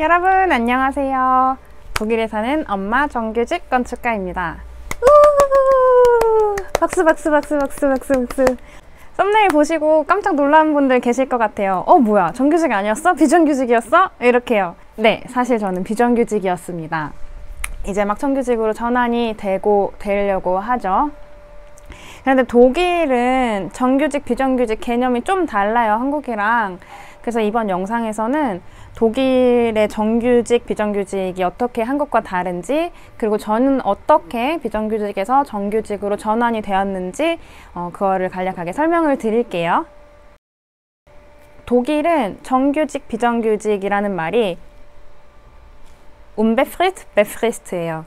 여러분 안녕하세요. 독일에 사는 엄마 정규직 건축가입니다. 박수 박수 박수 박수 박수 박수. 썸네일 보시고 깜짝 놀란 분들 계실 것 같아요. 뭐야, 정규직 아니었어? 비정규직이었어? 이렇게요. 네, 사실 저는 비정규직이었습니다. 이제 막 정규직으로 전환이 되려고 하죠. 그런데 독일은 정규직, 비정규직 개념이 좀 달라요, 한국이랑. 그래서 이번 영상에서는 독일의 정규직, 비정규직이 어떻게 한국과 다른지, 그리고 저는 어떻게 비정규직에서 정규직으로 전환이 되었는지 그거를 간략하게 설명을 드릴게요. 독일은 정규직, 비정규직이라는 말이 unbefristet, befristed예요.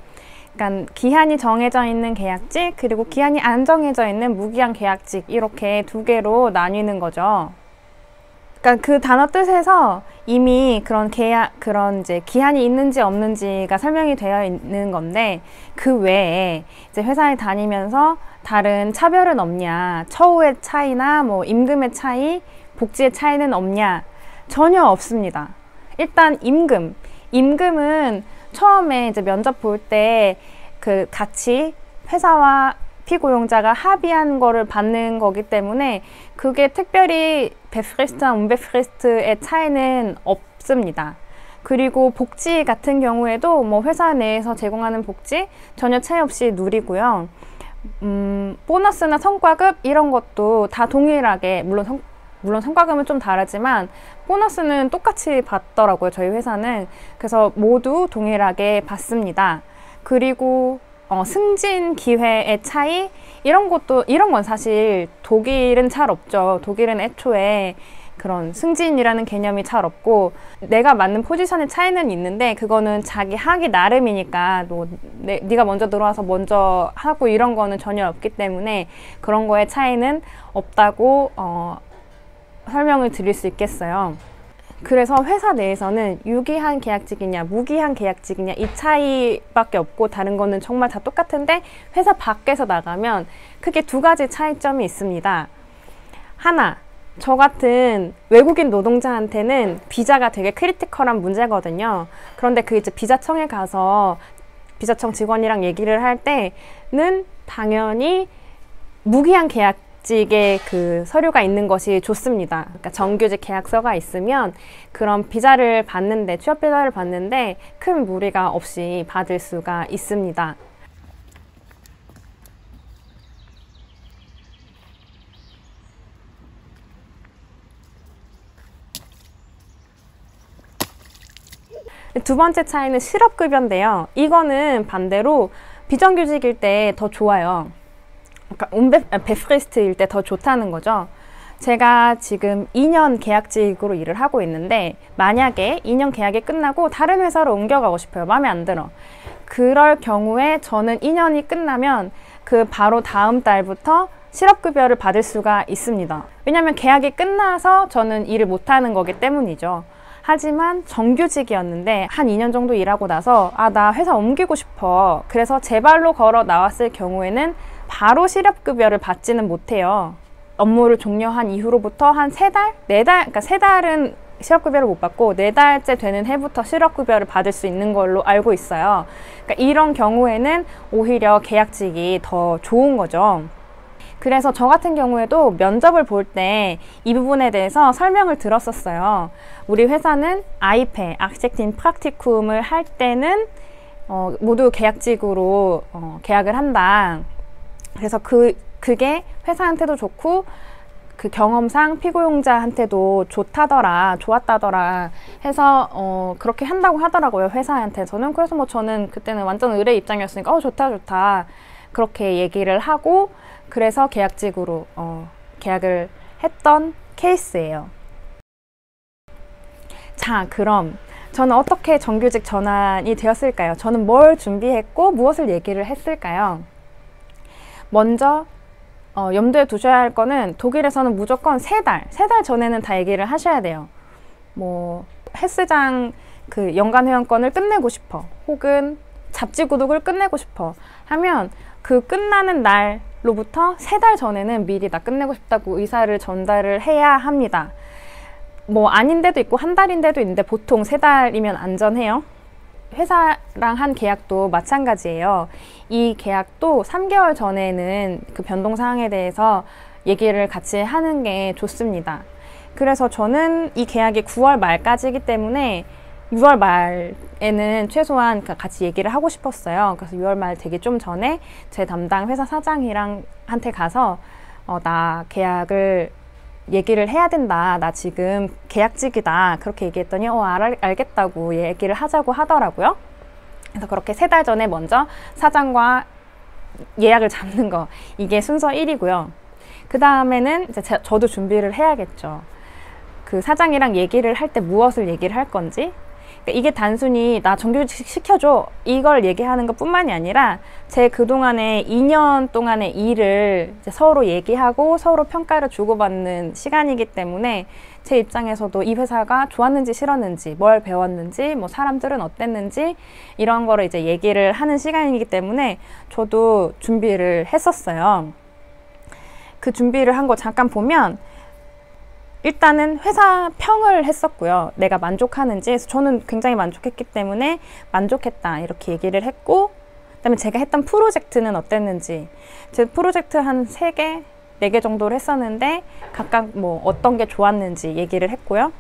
그러니까 기한이 정해져 있는 계약직, 그리고 기한이 안 정해져 있는 무기한 계약직, 이렇게 두 개로 나뉘는 거죠. 그러니까 그 단어 뜻에서 이미 그런 이제 기한이 있는지 없는지가 설명이 되어 있는 건데, 그 외에 이제 회사에 다니면서 다른 차별은 없냐, 처우의 차이나 뭐 임금의 차이, 복지의 차이는 없냐? 전혀 없습니다. 일단 임금은 처음에 이제 면접 볼 때 그 같이 회사와 피고용자가 합의한 거를 받는 거기 때문에 그게 특별히 베프리스트나 운베프리스트의 차이는 없습니다. 그리고 복지 같은 경우에도 뭐 회사 내에서 제공하는 복지 전혀 차이 없이 누리고요. 보너스나 성과급 이런 것도 다 동일하게, 물론 성과금은 좀 다르지만 보너스는 똑같이 받더라고요, 저희 회사는. 그래서 모두 동일하게 받습니다. 그리고 승진 기회의 차이, 이런 건 사실 독일은 잘 없죠. 독일은 애초에 그런 승진이라는 개념이 잘 없고, 내가 맞는 포지션의 차이는 있는데 그거는 자기 하기 나름이니까 네가 먼저 들어와서 먼저 하고 이런 거는 전혀 없기 때문에 그런 거에 차이는 없다고 설명을 드릴 수 있겠어요. 그래서 회사 내에서는 유기한 계약직이냐 무기한 계약직이냐 이 차이밖에 없고, 다른 거는 정말 다 똑같은데 회사 밖에서 나가면 크게 두 가지 차이점이 있습니다. 하나, 저 같은 외국인 노동자한테는 비자가 되게 크리티컬한 문제거든요. 그런데 그 이제 비자청에 가서 비자청 직원이랑 얘기를 할 때는 당연히 무기한 계약직의 그 서류가 있는 것이 좋습니다. 그러니까 정규직 계약서가 있으면 그런 비자를 받는데, 취업 비자를 받는데 큰 무리가 없이 받을 수가 있습니다. 두 번째 차이는 실업급여인데요. 이거는 반대로 비정규직일 때 더 좋아요. 그러니까 베프리스트일 때 더 좋다는 거죠. 제가 지금 2년 계약직으로 일을 하고 있는데, 만약에 2년 계약이 끝나고 다른 회사로 옮겨가고 싶어요. 마음에 안 들어. 그럴 경우에 저는 2년이 끝나면 그 바로 다음 달부터 실업급여를 받을 수가 있습니다. 왜냐하면 계약이 끝나서 저는 일을 못하는 거기 때문이죠. 하지만 정규직이었는데 한 2년 정도 일하고 나서 나 회사 옮기고 싶어. 그래서 제 발로 걸어 나왔을 경우에는 바로 실업급여를 받지는 못해요. 업무를 종료한 이후로부터 한 3달? 4달? 그러니까 3달은 실업급여를 못 받고 4달째 되는 해부터 실업급여를 받을 수 있는 걸로 알고 있어요. 그러니까 이런 경우에는 오히려 계약직이 더 좋은 거죠. 그래서 저 같은 경우에도 면접을 볼 때 이 부분에 대해서 설명을 들었었어요. 우리 회사는 아이페, 아르키텍트 인 프락티쿰을 할 때는 모두 계약직으로 계약을 한다. 그래서 그게 회사한테도 좋고 그 경험상 피고용자한테도 좋았다더라 해서 그렇게 한다고 하더라고요, 회사한테서는. 그래서 뭐 저는 그때는 완전 의뢰 입장이었으니까 좋다 그렇게 얘기를 하고, 그래서 계약직으로 계약을 했던 케이스예요. 자, 그럼 저는 어떻게 정규직 전환이 되었을까요? 저는 뭘 준비했고 무엇을 얘기를 했을까요? 먼저 염두에 두셔야 할 거는, 독일에서는 무조건 3달 전에는 다 얘기를 하셔야 돼요. 뭐 헬스장 그 연간 회원권을 끝내고 싶어, 혹은 잡지 구독을 끝내고 싶어 하면 그 끝나는 날로부터 3달 전에는 미리 다 끝내고 싶다고 의사를 전달을 해야 합니다. 뭐 아닌 데도 있고 한 달인 데도 있는데 보통 3달이면 안전해요. 회사랑 한 계약도 마찬가지예요. 이 계약도 3개월 전에는 그 변동사항에 대해서 얘기를 같이 하는 게 좋습니다. 그래서 저는 이 계약이 9월 말까지이기 때문에 6월 말에는 최소한 같이 얘기를 하고 싶었어요. 그래서 6월 말 되기 좀 전에 제 담당 회사 사장이랑 한테 가서 나 계약을 얘기를 해야 된다. 나 지금 계약직이다. 그렇게 얘기했더니 알겠다고 얘기를 하자고 하더라고요. 그래서 그렇게 3달 전에 먼저 사장과 예약을 잡는 거, 이게 순서 1이고요. 그 다음에는 이제 저도 준비를 해야겠죠. 그 사장이랑 얘기를 할 때 무엇을 얘기를 할 건지, 그러니까 이게 단순히 나 정규직 시켜줘 이걸 얘기하는 것 뿐만이 아니라 제 그동안의 2년 동안의 일을 이제 서로 얘기하고 서로 평가를 주고받는 시간이기 때문에 제 입장에서도 이 회사가 좋았는지 싫었는지, 뭘 배웠는지, 뭐 사람들은 어땠는지 이런 거를 이제 얘기를 하는 시간이기 때문에 저도 준비를 했었어요. 그 준비를 한 거 잠깐 보면 일단은 회사 평을 했었고요. 내가 만족하는지, 저는 굉장히 만족했기 때문에 만족했다 이렇게 얘기를 했고, 그다음에 제가 했던 프로젝트는 어땠는지, 제 프로젝트 한 3개, 4개 정도를 했었는데 각각 뭐 어떤 게 좋았는지 얘기를 했고요.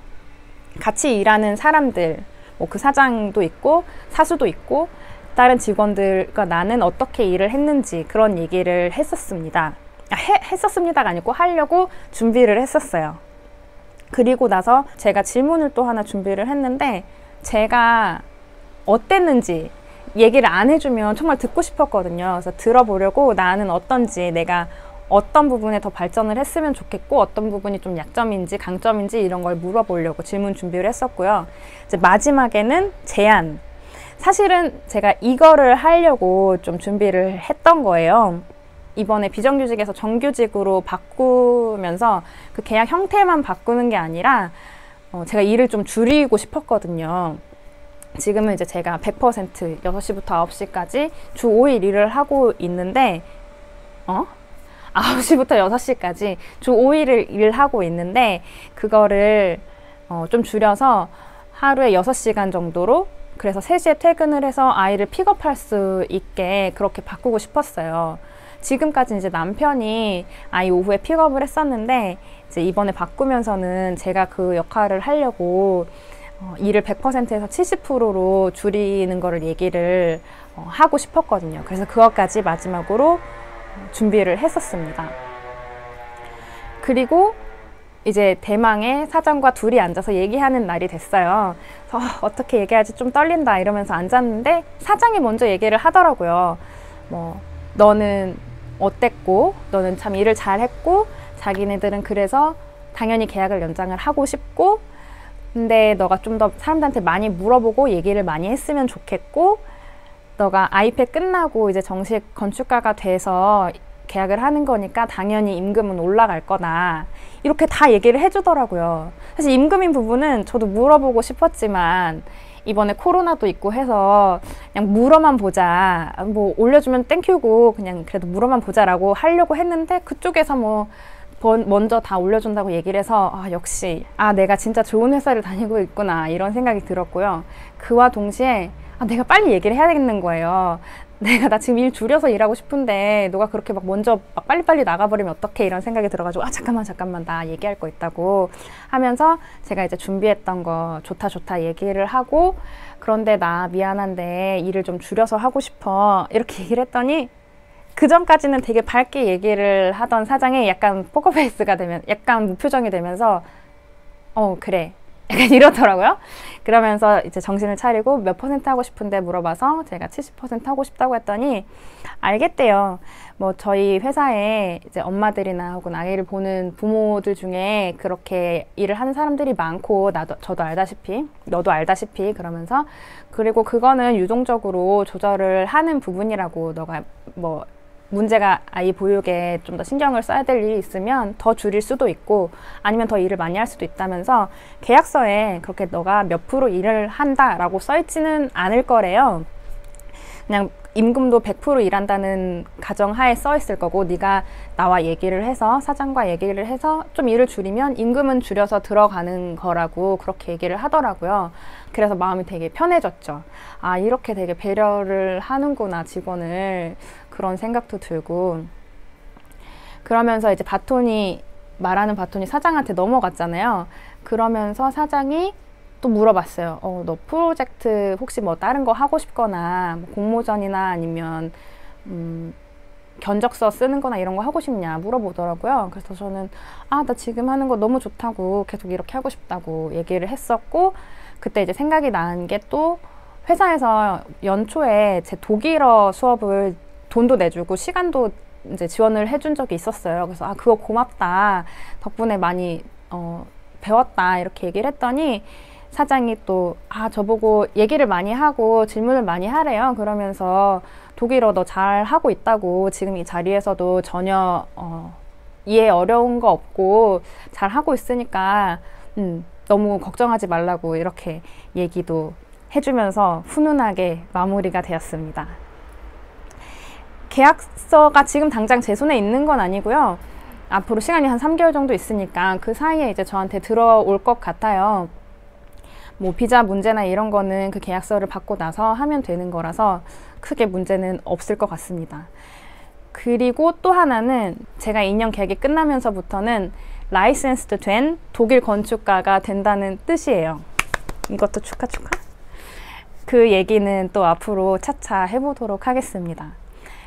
같이 일하는 사람들, 뭐 그 사장도 있고 사수도 있고 다른 직원들과 나는 어떻게 일을 했는지 그런 얘기를 했었습니다. 했었습니다가 아니고 하려고 준비를 했었어요. 그리고 나서 제가 질문을 또 하나 준비를 했는데, 제가 어땠는지 얘기를 안 해주면 정말 듣고 싶었거든요. 그래서 들어보려고 나는 어떤지, 내가 어떤 부분에 더 발전을 했으면 좋겠고 어떤 부분이 좀 약점인지 강점인지 이런 걸 물어보려고 질문 준비를 했었고요. 이제 마지막에는 제안. 사실은 제가 이거를 하려고 좀 준비를 했던 거예요. 이번에 비정규직에서 정규직으로 바꾸면서 그 계약 형태만 바꾸는 게 아니라 제가 일을 좀 줄이고 싶었거든요. 지금은 이제 제가 100% 6시부터 9시까지 주 5일 일을 하고 있는데 9시부터 6시까지 주 5일을 일하고 있는데 그거를 좀 줄여서 하루에 6시간 정도로, 그래서 3시에 퇴근을 해서 아이를 픽업할 수 있게 그렇게 바꾸고 싶었어요. 지금까지 이제 남편이 아이 오후에 픽업을 했었는데 이제 이번에 바꾸면서는 제가 그 역할을 하려고 일을 100%에서 70%로 줄이는 거를 얘기를 하고 싶었거든요. 그래서 그것까지 마지막으로 준비를 했었습니다. 그리고 이제 대망의 사장과 둘이 앉아서 얘기하는 날이 됐어요. 그래서 어떻게 얘기하지 좀 떨린다 이러면서 앉았는데 사장이 먼저 얘기를 하더라고요. 뭐 너는 어땠고, 너는 참 일을 잘했고, 자기네들은 그래서 당연히 계약을 연장을 하고 싶고, 근데 너가 좀 더 사람들한테 많이 물어보고 얘기를 많이 했으면 좋겠고, 너가 아이패 끝나고 이제 정식 건축가가 돼서 계약을 하는 거니까 당연히 임금은 올라갈 거다. 이렇게 다 얘기를 해주더라고요. 사실 임금인 부분은 저도 물어보고 싶었지만 이번에 코로나도 있고 해서 그냥 물어만 보자, 뭐 올려주면 땡큐고 그냥 그래도 물어만 보자라고 하려고 했는데 그쪽에서 뭐 먼저 다 올려준다고 얘기를 해서 역시 내가 진짜 좋은 회사를 다니고 있구나 이런 생각이 들었고요. 그와 동시에 내가 빨리 얘기를 해야 되겠는 거예요. 나 지금 일 줄여서 일하고 싶은데 너가 그렇게 막 먼저 막 빨리빨리 나가버리면 어떡해 이런 생각이 들어가지고 잠깐만 나 얘기할 거 있다고 하면서 제가 이제 준비했던 거 좋다 얘기를 하고, 그런데 나 미안한데 일을 좀 줄여서 하고 싶어 이렇게 얘기를 했더니 그 전까지는 되게 밝게 얘기를 하던 사장이 약간 포커페이스가 되면 약간 무표정이 되면서 그래 약간 이러더라고요. 그러면서 이제 정신을 차리고 몇 퍼센트 하고 싶은데 물어봐서 제가 70% 하고 싶다고 했더니 알겠대요. 뭐 저희 회사에 이제 엄마들이나 혹은 아이를 보는 부모들 중에 그렇게 일을 하는 사람들이 많고 저도 알다시피 너도 알다시피 그러면서, 그리고 그거는 유동적으로 조절을 하는 부분이라고, 너가 뭐 문제가 아이 보육에 좀 더 신경을 써야 될 일이 있으면 더 줄일 수도 있고 아니면 더 일을 많이 할 수도 있다면서 계약서에 그렇게 너가 몇 프로 일을 한다라고 써있지는 않을 거래요. 그냥 임금도 100% 일한다는 가정하에 써 있을 거고, 네가 나와 얘기를 해서, 사장과 얘기를 해서 좀 일을 줄이면 임금은 줄여서 들어가는 거라고 그렇게 얘기를 하더라고요. 그래서 마음이 되게 편해졌죠. 아, 이렇게 되게 배려를 하는구나, 직원을. 그런 생각도 들고. 그러면서 이제 말하는 바톤이 사장한테 넘어갔잖아요. 그러면서 사장이 또 물어봤어요. 너 프로젝트 혹시 뭐 다른 거 하고 싶거나 뭐 공모전이나 아니면 견적서 쓰는 거나 이런 거 하고 싶냐 물어보더라고요. 그래서 저는 나 지금 하는 거 너무 좋다고 계속 이렇게 하고 싶다고 얘기를 했었고, 그때 이제 생각이 난 게 또 회사에서 연초에 제 독일어 수업을 돈도 내주고 시간도 이제 지원을 해준 적이 있었어요. 그래서 그거 고맙다. 덕분에 많이 배웠다. 이렇게 얘기를 했더니 사장이 또 저보고 얘기를 많이 하고 질문을 많이 하래요. 그러면서 독일어 너 잘하고 있다고, 지금 이 자리에서도 전혀 이해 어려운 거 없고 잘하고 있으니까 너무 걱정하지 말라고 이렇게 얘기도 해주면서 훈훈하게 마무리가 되었습니다. 계약서가 지금 당장 제 손에 있는 건 아니고요. 앞으로 시간이 한 3개월 정도 있으니까 그 사이에 이제 저한테 들어올 것 같아요. 뭐 비자 문제나 이런 거는 그 계약서를 받고 나서 하면 되는 거라서 크게 문제는 없을 것 같습니다. 그리고 또 하나는 제가 2년 계약이 끝나면서부터는 라이센스드 된 독일 건축가가 된다는 뜻이에요. 이것도 축하. 그 얘기는 또 앞으로 차차 해보도록 하겠습니다.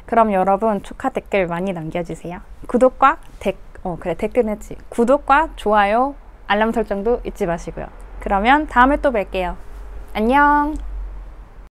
그럼 여러분 축하 댓글 많이 남겨주세요. 구독과 댓글은 했지. 구독과 좋아요, 알람 설정도 잊지 마시고요. 그러면 다음에 또 뵐게요. 안녕.